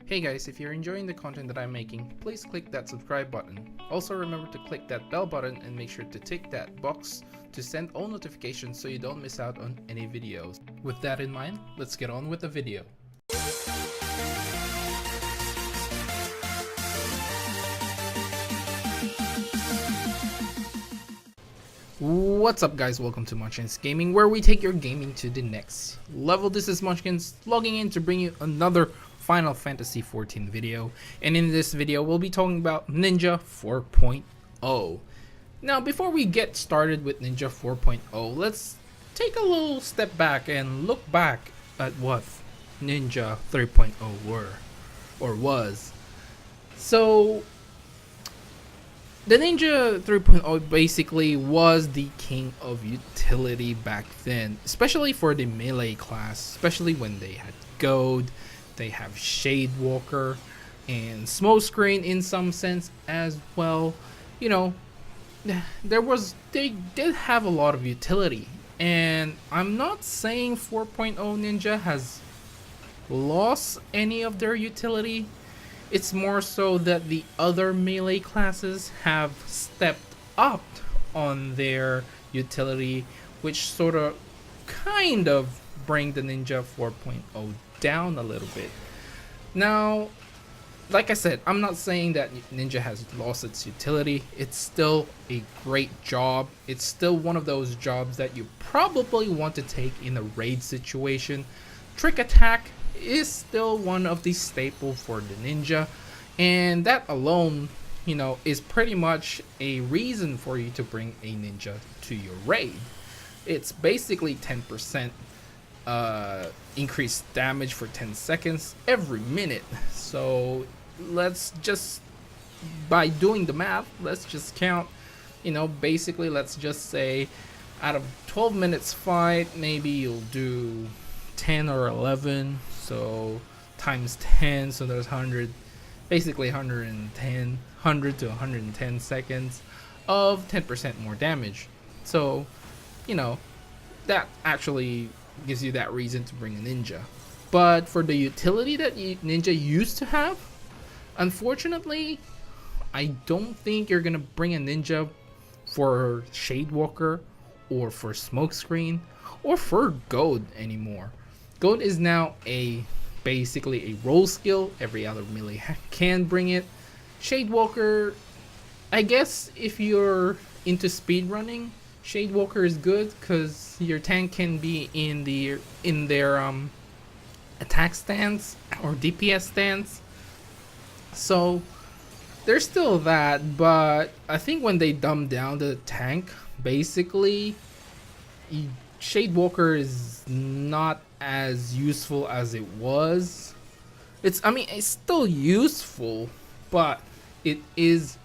Hey guys, if you're enjoying the content that I'm making, please click that subscribe button. Also remember to click that bell button and make sure to tick that box to send all notifications so you don't miss out on any videos. With that in mind, let's get on with the video. What's up guys, welcome to Munchkins Gaming, where we take your gaming to the next level. This is Munchkins logging in to bring you another Final Fantasy XIV video, and in this video we'll be talking about Ninja 4.0. Now before we get started with Ninja 4.0, let's take a little step back and look back at what Ninja 3.0 was. So the Ninja 3.0 basically was the king of utility back then, especially for the melee class, especially when they had goad, they have Shadewalker, and Smokescreen in some sense as well. You know, they did have a lot of utility, and I'm not saying 4.0 Ninja has lost any of their utility. It's more so that the other melee classes have stepped up on their utility, which sort of kind of bring the Ninja 4.0 down a little bit. Now, like I said, I'm not saying that Ninja has lost its utility. It's still a great job. It's still one of those jobs that you probably want to take in a raid situation. Trick attack is still one of the staples for the Ninja, and that alone, you know, is pretty much a reason for you to bring a Ninja to your raid. It's basically 10% increased damage for 10 seconds every minute. So let's just, by doing the math, let's just count, you know, basically let's just say out of 12 minutes fight, maybe you'll do 10 or 11, so times 10, so there's 100, basically 100 to 110 seconds of 10% more damage. So, you know, that actually gives you that reason to bring a Ninja. But for the utility that Ninja used to have, unfortunately, I don't think you're gonna bring a Ninja for Shadewalker or for Smokescreen or for goad anymore. Goad is now basically a role skill. Every other melee can bring it. Shadewalker, I guess if you're into speedrunning, Shadewalker is good because your tank can be in their attack stance or DPS stance. So there's still that, but I think when they dumb down the tank, basically Shadewalker is not as useful as it was. I mean, it's still useful, but it is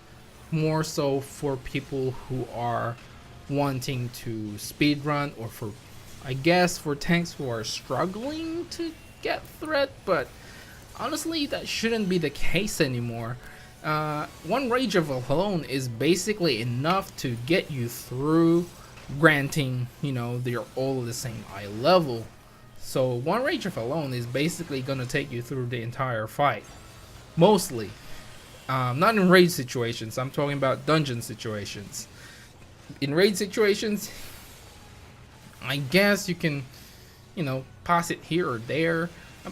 more so for people who are wanting to speedrun, or for, I guess, for tanks who are struggling to get threat. But honestly, that shouldn't be the case anymore. One rage of alone is basically enough to get you through, granting, you know, they're all the same eye level. So one rage of alone is basically gonna take you through the entire fight, mostly. Not in raid situations, I'm talking about dungeon situations. In raid situations, I guess you can, you know, pass it here or there,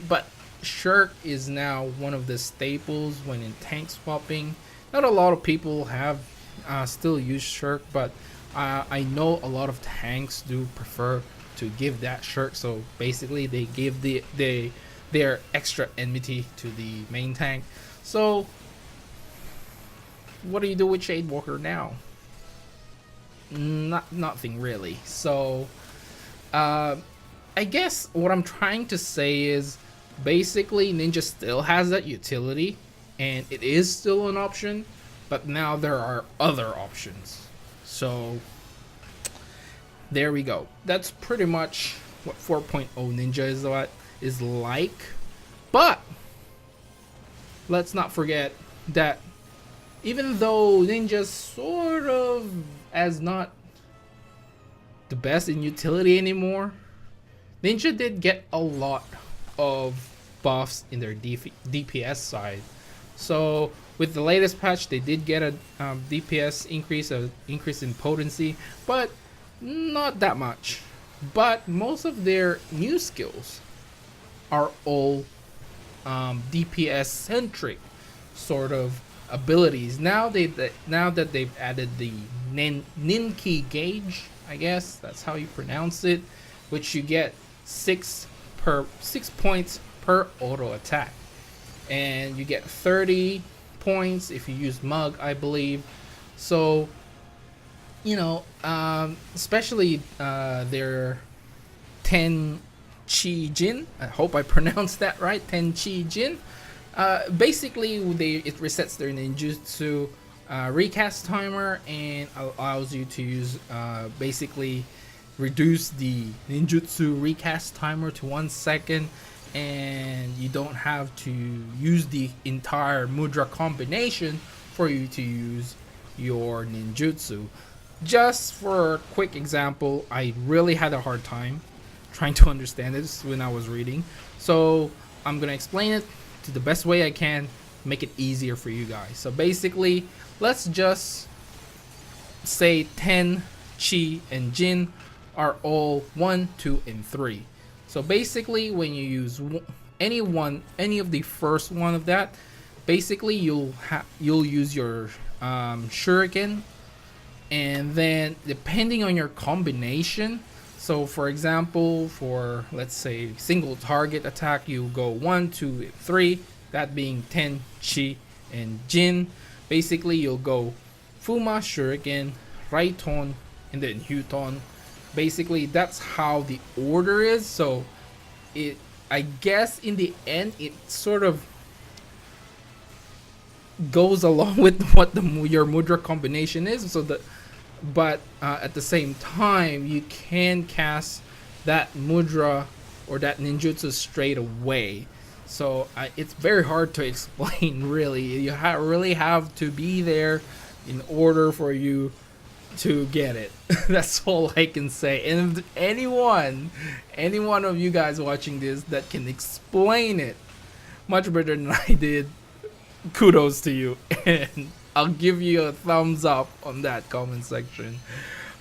but shirk is now one of the staples when in tank swapping. Not a lot of people have still use shirk, but I know a lot of tanks do prefer to give that shirk. So basically they give their extra enmity to the main tank. So what do you do with Shadewalker now? Nothing really. So I guess what I'm trying to say is basically Ninja still has that utility and it is still an option, but now there are other options. So there we go. That's pretty much what 4.0 Ninja is like. But let's not forget that even though Ninja sort of as not the best in utility anymore, Ninja did get a lot of buffs in their DPS side. So with the latest patch, they did get a DPS increase in potency, but not that much. But most of their new skills are all DPS centric sort of abilities. Now that they've added the Ninki gauge, I guess that's how you pronounce it, which you get 6 points per auto attack, and you get 30 points if you use mug, I believe. So you know, especially their Ten Chi Jin. I hope I pronounced that right. Ten Chi Jin. Basically, it resets their ninjutsu recast timer and allows you to use basically reduce the ninjutsu recast timer to 1 second, and you don't have to use the entire mudra combination for you to use your ninjutsu. Just for a quick example, I really had a hard time trying to understand this when I was reading, so I'm gonna explain it to the best way I can, make it easier for you guys. So basically, let's just say Ten, Chi, and Jin are all 1, 2, and 3. So basically, when you use any of the first one of that, basically you'll use your shuriken, and then depending on your combination, so for example, for let's say single target attack, you go 1, 2, 3, that being Ten, Chi, and Jin. Basically you'll go Fuma, shuriken, Raiton, and then Huton. Basically that's how the order is. So I guess in the end it sort of goes along with what your mudra combination is, so that but at the same time you can cast that mudra or that ninjutsu straight away. So it's very hard to explain, really. You really have to be there in order for you to get it. That's all I can say. And if any one of you guys watching this that can explain it much better than I did, kudos to you, and I'll give you a thumbs up on that comment section.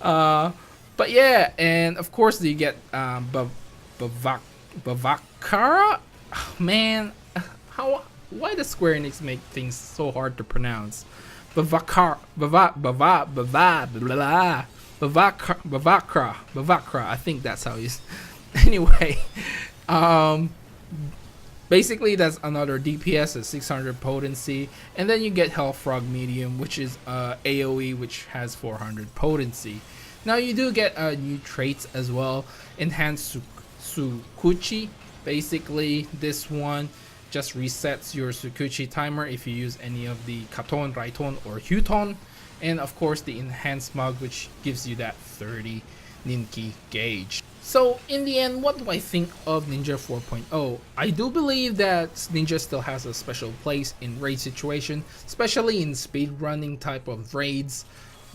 But yeah, and of course you get Bavakara. Oh, man, why does Square Enix make things so hard to pronounce? Bavakra. I think that's how it's. Anyway, basically that's another DPS at 600 potency, and then you get Hellfrog Medium, which is AoE, which has 400 potency. Now you do get new traits as well. Enhanced Sukuchi. Basically this one just resets your Sukuchi timer if you use any of the Katon, Raiton, or Huton, and of course the enhanced mug, which gives you that 30 Ninki gauge. So in the end, what do I think of Ninja 4.0? I do believe that Ninja still has a special place in raid situation, especially in speedrunning type of raid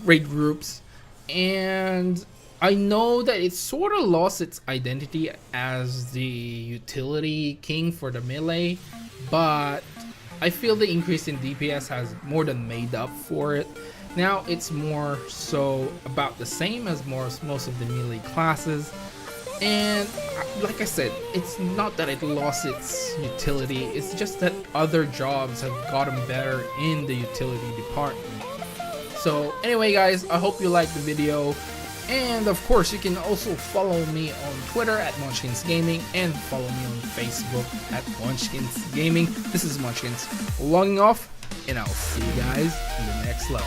groups, and I know that it sort of lost its identity as the utility king for the melee, but I feel the increase in DPS has more than made up for it. Now it's more so about the same as most of the melee classes, and like I said, it's not that it lost its utility, it's just that other jobs have gotten better in the utility department. So anyway guys, I hope you liked the video. And of course, you can also follow me on Twitter at Munchkins Gaming and follow me on Facebook at Munchkins Gaming. This is Munchkins logging off, and I'll see you guys in the next level.